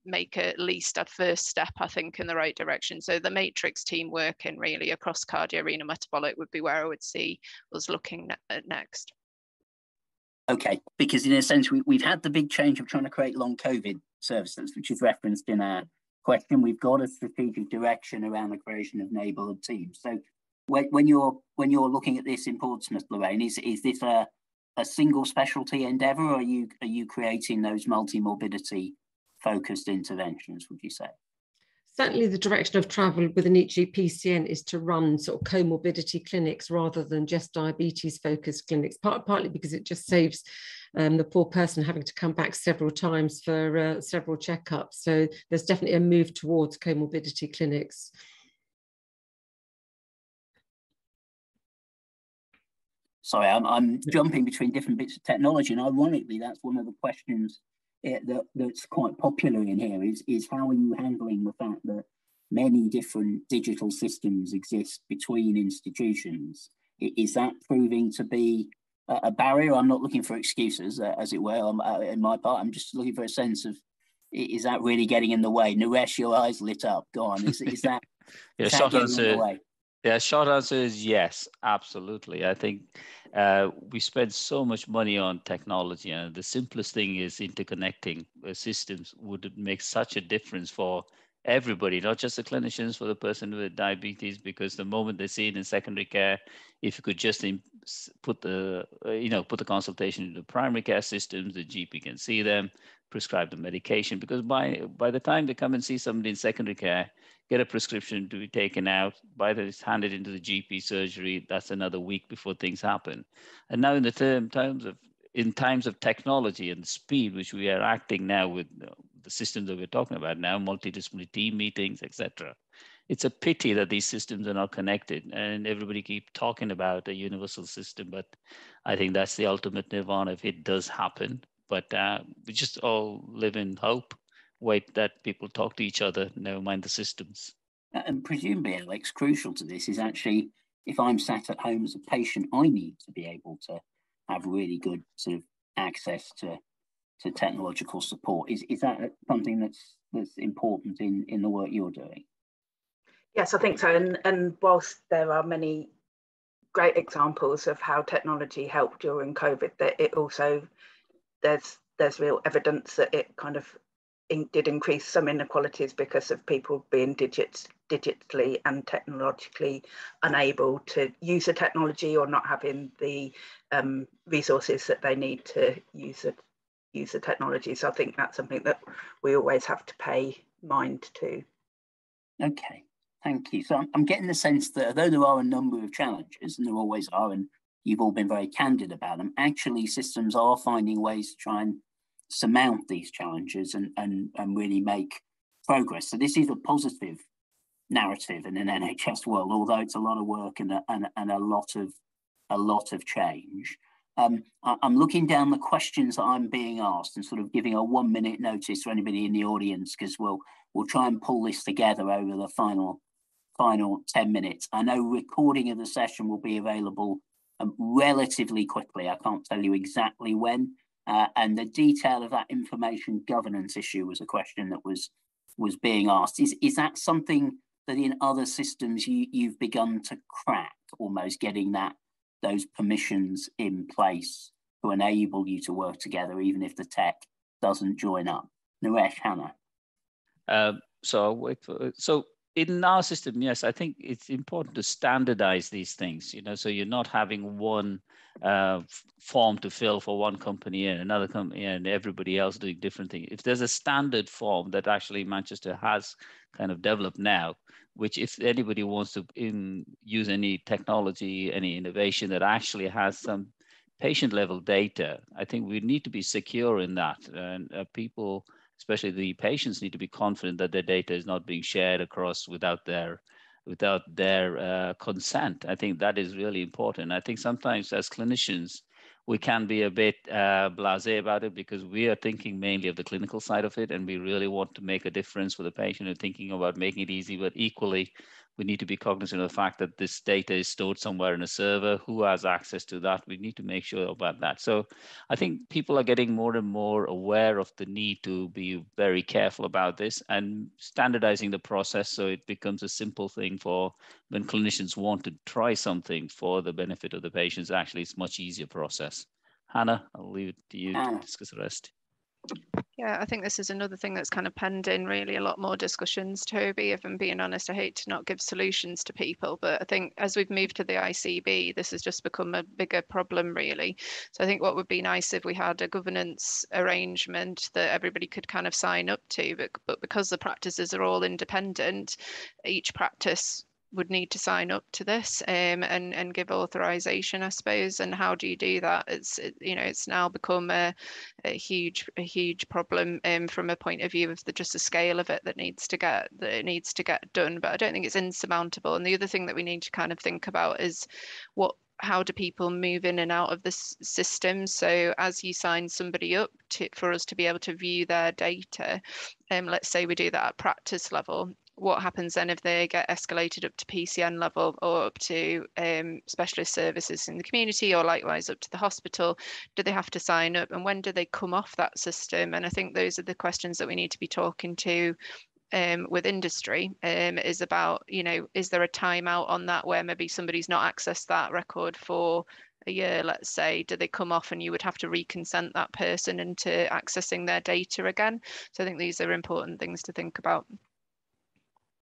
make at least a first step, I think, in the right direction. So the matrix team working really across cardiorenal metabolic would be where I would see us looking at next. Okay, because in a sense we've had the big change of trying to create long COVID services, which is referenced in our question. We've got a strategic direction around the creation of neighbourhood teams. So when you're looking at this in Portsmouth, Lorraine, is this a single specialty endeavour, or are you creating those multi-morbidity focused interventions, would you say? Certainly the direction of travel within each GPCN is to run sort of comorbidity clinics rather than just diabetes focused clinics, partly because it just saves the poor person having to come back several times for several checkups. So there's definitely a move towards comorbidity clinics. Sorry, I'm jumping between different bits of technology, and ironically, that's one of the questions that's quite popular in here is how are you handling the fact that many different digital systems exist between institutions? Is that proving to be a barrier? I'm not looking for excuses, as it were, in my part. I'm just looking for a sense of, is that really getting in the way? Naresh, your eyes lit up. Go on. Is that, yeah, is that getting in the way? Yeah, short answer is yes, absolutely. I think we spend so much money on technology, and the simplest thing is interconnecting systems would make such a difference for everybody, not just the clinicians, for the person with diabetes, because the moment they see it in secondary care, if you could just put the consultation into the primary care systems, the GP can see them, prescribe the medication, because by the time they come and see somebody in secondary care, get a prescription to be taken out, by the time handed into the GP surgery, that's another week before things happen. And now in times of technology and speed, which we are acting now with the systems that we're talking about now, multidisciplinary team meetings, etc. It's a pity that these systems are not connected, and everybody keep talking about a universal system, but I think that's the ultimate nirvana if it does happen. But we just all live in hope, wait that people talk to each other, never mind the systems. And presumably, Alex, crucial to this is actually, if I'm sat at home as a patient, I need to be able to have really good sort of access to technological support. Is that something that's important in the work you're doing? Yes, I think so. And whilst there are many great examples of how technology helped during COVID, that it also, there's real evidence that it kind of did increase some inequalities because of people being digitally and technologically unable to use the technology, or not having the resources that they need to use the technology. So I think that's something that we always have to pay mind to. Okay, thank you. So I'm getting the sense that although there are a number of challenges, and there always are, and you've all been very candid about them, actually systems are finding ways to try and surmount these challenges and really make progress. So this is a positive narrative in an NHS world, although it's a lot of work and a lot of change. I'm looking down the questions that I'm being asked and sort of giving a 1 minute notice to anybody in the audience, because we'll try and pull this together over the final 10 minutes. I know recording of the session will be available relatively quickly. I can't tell you exactly when. And the detail of that information governance issue was a question that was being asked. Is that something that in other systems you've begun to crack, almost getting those permissions in place to enable you to work together, even if the tech doesn't join up? Naresh, Hannah. So in our system, yes, I think it's important to standardize these things, so you're not having one form to fill for one company and another company and everybody else doing different things. If there's a standard form that actually Manchester has kind of developed now, which if anybody wants to use any technology, any innovation that actually has some patient level data, I think we need to be secure in that. And people, especially the patients, need to be confident that their data is not being shared across without their consent. I think that is really important. I think sometimes as clinicians, we can be a bit blasé about it because we are thinking mainly of the clinical side of it, and we really want to make a difference for the patient and thinking about making it easy. But equally, we need to be cognizant of the fact that this data is stored somewhere in a server. Who has access to that? We need to make sure about that. So I think people are getting more and more aware of the need to be very careful about this and standardizing the process so it becomes a simple thing for when clinicians want to try something for the benefit of the patients. Actually, it's a much easier process. Hannah, I'll leave it to you to discuss the rest. Yeah, I think this is another thing that's kind of penned in really a lot more discussions, Toby. If I'm being honest, I hate to not give solutions to people, but I think as we've moved to the ICB, this has just become a bigger problem really. So I think what would be nice if we had a governance arrangement that everybody could kind of sign up to, but because the practices are all independent, each practice would need to sign up to this and give authorization, I suppose. And how do you do that? It's now become a huge problem from a point of view of just the scale of it that needs to get done. But I don't think it's insurmountable. And the other thing that we need to kind of think about is how do people move in and out of this system? So as you sign somebody up for us to be able to view their data, let's say we do that at practice level, what happens then if they get escalated up to PCN level or up to specialist services in the community or likewise up to the hospital? Do they have to sign up, and when do they come off that system? And I think those are the questions that we need to be talking to with industry, is about, is there a timeout on that where maybe somebody's not accessed that record for a year, let's say? Do they come off and you would have to reconsent that person into accessing their data again? So I think these are important things to think about.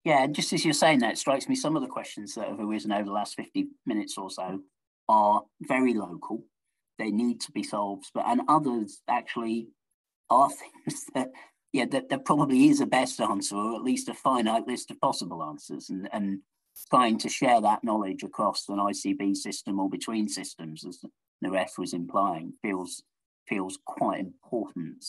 Yeah, and just as you're saying that, it strikes me some of the questions that have arisen over the last 50 minutes or so are very local. They need to be solved, and others actually are things that, that there probably is a best answer, or at least a finite list of possible answers, and trying to share that knowledge across an ICB system or between systems, as Naresh was implying, feels quite important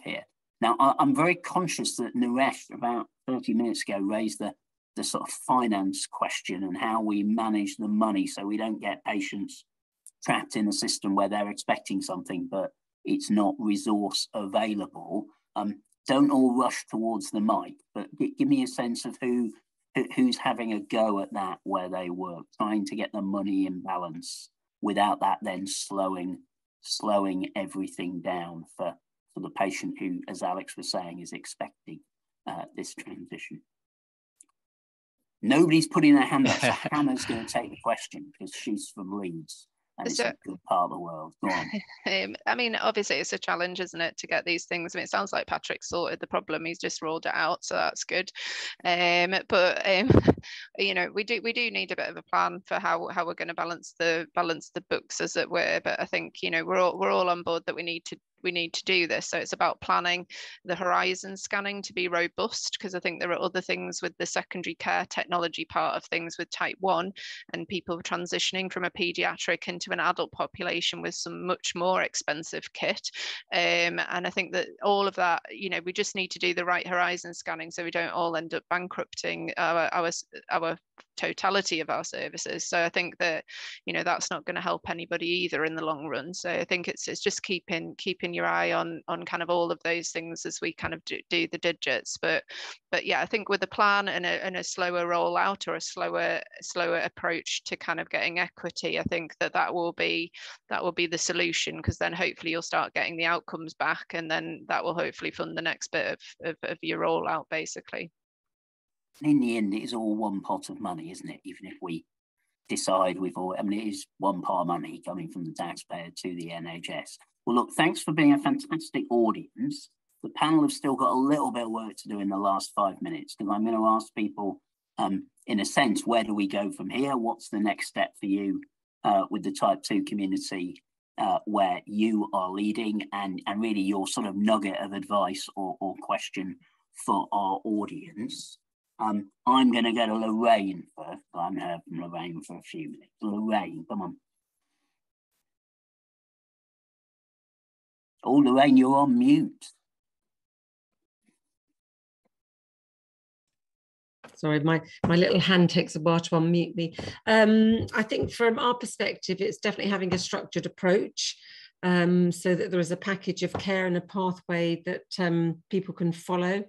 here. Now, I'm very conscious that Naresh, about 30 minutes ago, raised the sort of finance question and how we manage the money so we don't get patients trapped in a system where they're expecting something, but it's not resource available. Don't all rush towards the mic, but give me a sense of who's having a go at that where they work, trying to get the money in balance without that then slowing everything down for the patient who, as Alex was saying, is expecting this transition. Nobody's putting their hand up, so Hannah's going to take the question because she's from Leeds. And it's a good part of the world. Go on. I mean, obviously it's a challenge, isn't it, to get these things? I mean, it sounds like Patrick sorted the problem. He's just rolled it out, so that's good. We do need a bit of a plan for how we're going to balance the books, as it were. But I think we're all on board that we need to do this. So it's about planning the horizon scanning to be robust, because I think there are other things with the secondary care technology part of things with type 1 and people transitioning from a pediatric into an adult population with some much more expensive kit. And I think that all of that, we just need to do the right horizon scanning so we don't all end up bankrupting our totality of our services. So I think that that's not going to help anybody either in the long run. So I think it's just keeping your eye on kind of all of those things as we kind of do the digits. But yeah, I think with a plan and a slower rollout or a slower approach to kind of getting equity, I think that will be the solution, because then hopefully you'll start getting the outcomes back, and then that will hopefully fund the next bit of your rollout, basically. In the end, it is all one pot of money, isn't it? Even if we decide it is one part of money coming from the taxpayer to the NHS. Well, look, thanks for being a fantastic audience. The panel have still got a little bit of work to do in the last 5 minutes, because I'm going to ask people, in a sense, where do we go from here? What's the next step for you with the type 2 community where you are leading, and really your sort of nugget of advice or question for our audience. I'm going to go to Lorraine first. I haven't heard from Lorraine for a few minutes. Lorraine, come on. Oh, Lorraine, you're on mute. Sorry, my little hand takes a while to unmute me. I think from our perspective, it's definitely having a structured approach so that there is a package of care and a pathway that people can follow.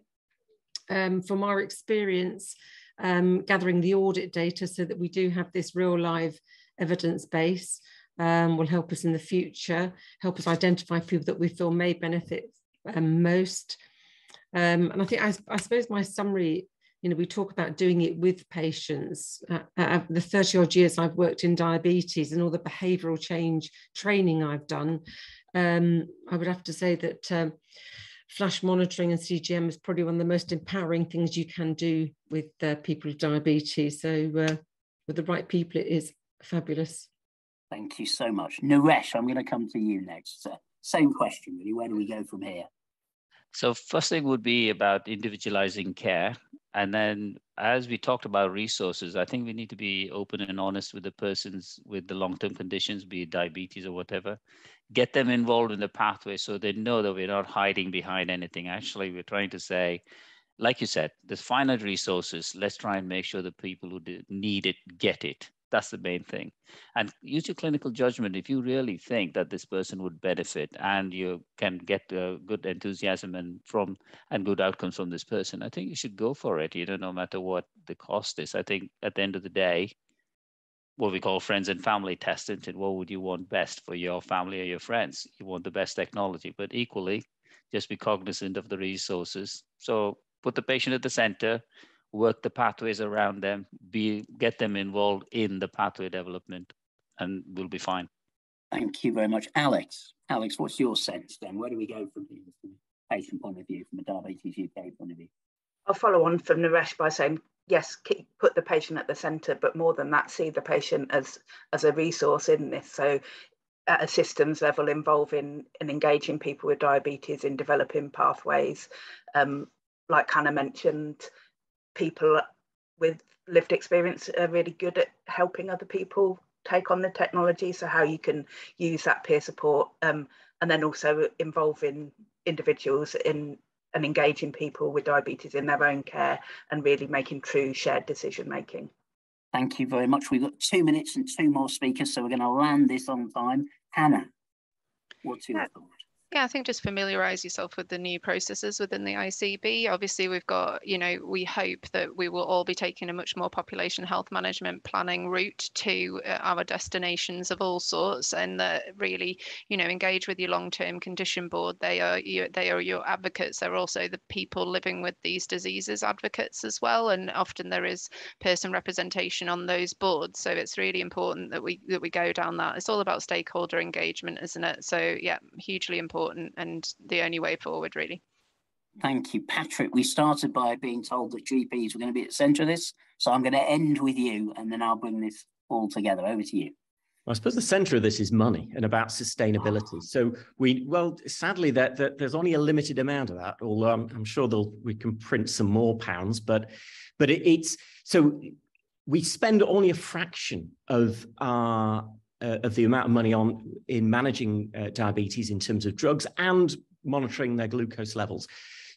From our experience, gathering the audit data so that we do have this real live evidence base will help us in the future, help us identify people that we feel may benefit most. And I think, I suppose my summary, we talk about doing it with patients. The 30 odd years I've worked in diabetes and all the behavioural change training I've done, I would have to say that flash monitoring and CGM is probably one of the most empowering things you can do with people with diabetes. So with the right people, it is fabulous. Thank you so much. Naresh, I'm going to come to you next. So, same question, really. Where do we go from here? So first thing would be about individualizing care. And then as we talked about resources, I think we need to be open and honest with the persons with the long-term conditions, be it diabetes or whatever. Get them involved in the pathway so they know that we're not hiding behind anything. Actually, we're trying to say, like you said, there's finite resources. Let's try and make sure the people who need it get it. That's the main thing. And use your clinical judgment. If you really think that this person would benefit and you can get good enthusiasm and good outcomes from this person, I think you should go for it, no matter what the cost is. I think at the end of the day, what we call friends and family test, and what would you want best for your family or your friends? You want the best technology, but equally, just be cognizant of the resources. So put the patient at the center, work the pathways around them, get them involved in the pathway development, and we'll be fine. Thank you very much. Alex, what's your sense then? Where do we go from here from a patient point of view, from a Diabetes UK point of view? I'll follow on from Naresh by saying, yes, put the patient at the centre, but more than that, see the patient as a resource in this. So at a systems level, involving and engaging people with diabetes in developing pathways. Like Hannah mentioned, people with lived experience are really good at helping other people take on the technology. So how you can use that peer support, and then also involving individuals in and engaging people with diabetes in their own care and really making true shared decision making. Thank you very much. We've got 2 minutes and 2 more speakers, so we're going to land this on time. Hannah, what's your thought? Yeah, I think just familiarise yourself with the new processes within the ICB. Obviously, we've got, we hope that we will all be taking a much more population health management planning route to our destinations of all sorts, and that really, engage with your long-term condition board. They are your advocates. They're also the people living with these diseases advocates as well, and often there is person representation on those boards. So it's really important that we go down that. It's all about stakeholder engagement, isn't it? So yeah, hugely important and the only way forward, really. Thank you, Patrick. We started by being told that GPs were going to be at the centre of this, so I'm going to end with you and then I'll bring this all together. Over to you. I suppose the centre of this is money and about sustainability. So sadly, that there's only a limited amount of that, although I'm sure we can print some more pounds, but it's so we spend only a fraction of the amount of money in managing diabetes in terms of drugs and monitoring their glucose levels.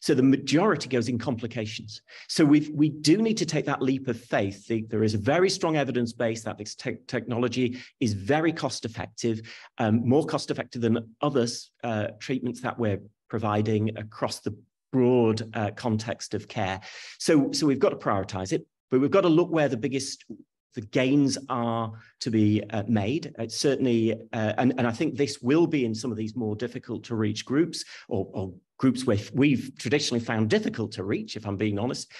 So the majority goes in complications. So we do need to take that leap of faith. There is a very strong evidence base that this technology is very cost effective, more cost effective than others treatments that we're providing across the broad context of care. So we've got to prioritize it, but we've got to look where the gains are to be made. Certainly, and I think this will be in some of these more difficult to reach groups or groups we've traditionally found difficult to reach, if I'm being honest.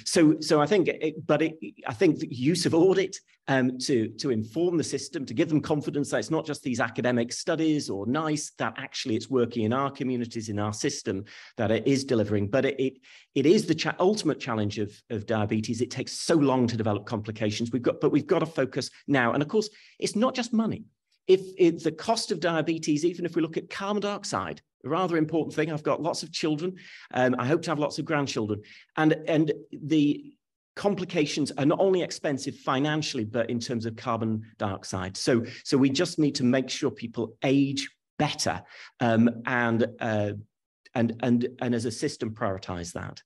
So I think, I think the use of audit to inform the system, to give them confidence that it's not just these academic studies or NICE, that actually it's working in our communities, in our system, that it is delivering. But it is the ultimate challenge of diabetes. It takes so long to develop complications. We've got to focus now. And of course, it's not just money. If the cost of diabetes, even if we look at carbon dioxide, a rather important thing. I've got lots of children. I hope to have lots of grandchildren. And the complications are not only expensive financially, but in terms of carbon dioxide. So we just need to make sure people age better and as a system prioritize that.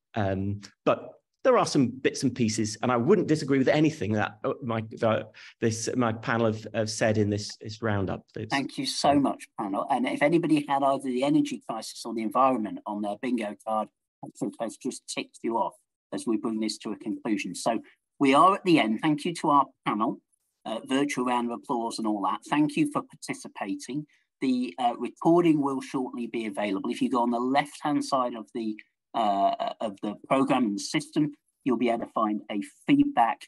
But there are some bits and pieces, and I wouldn't disagree with anything that my panel have said in this roundup. Thank you so much, panel. And if anybody had either the energy crisis or the environment on their bingo card, I think I've just ticked you off as we bring this to a conclusion. So we are at the end. Thank you to our panel, virtual round of applause and all that. Thank you for participating. The recording will shortly be available. If you go on the left-hand side of the program and the system, you'll be able to find a feedback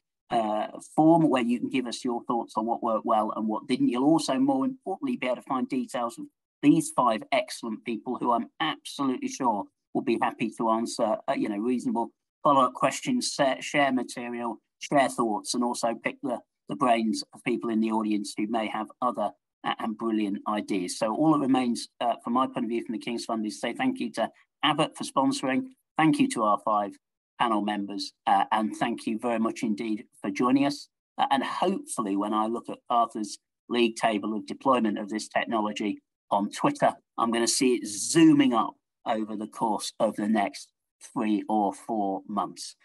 form where you can give us your thoughts on what worked well and what didn't. You'll also, more importantly, be able to find details of these 5 excellent people who I'm absolutely sure will be happy to answer reasonable follow-up questions, share material, share thoughts, and also pick the brains of people in the audience who may have other and brilliant ideas. So all that remains from my point of view from the King's Fund is to say thank you to Abbott for sponsoring, thank you to our 5 panel members, and thank you very much indeed for joining us. And hopefully when I look at Arthur's league table of deployment of this technology on Twitter, I'm going to see it zooming up over the course of the next 3 or 4 months.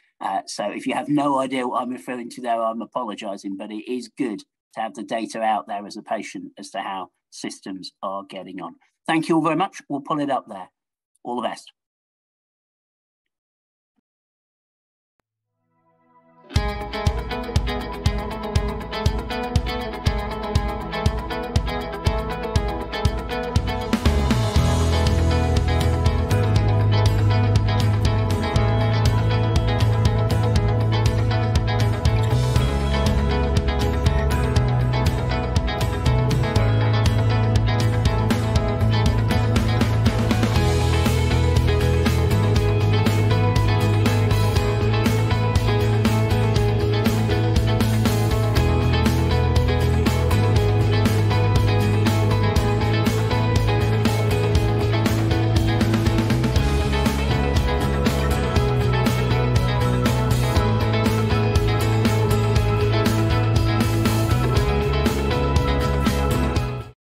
So if you have no idea what I'm referring to there, I'm apologising, but it is good to have the data out there as a patient as to how systems are getting on. Thank you all very much. We'll pull it up there. All the best.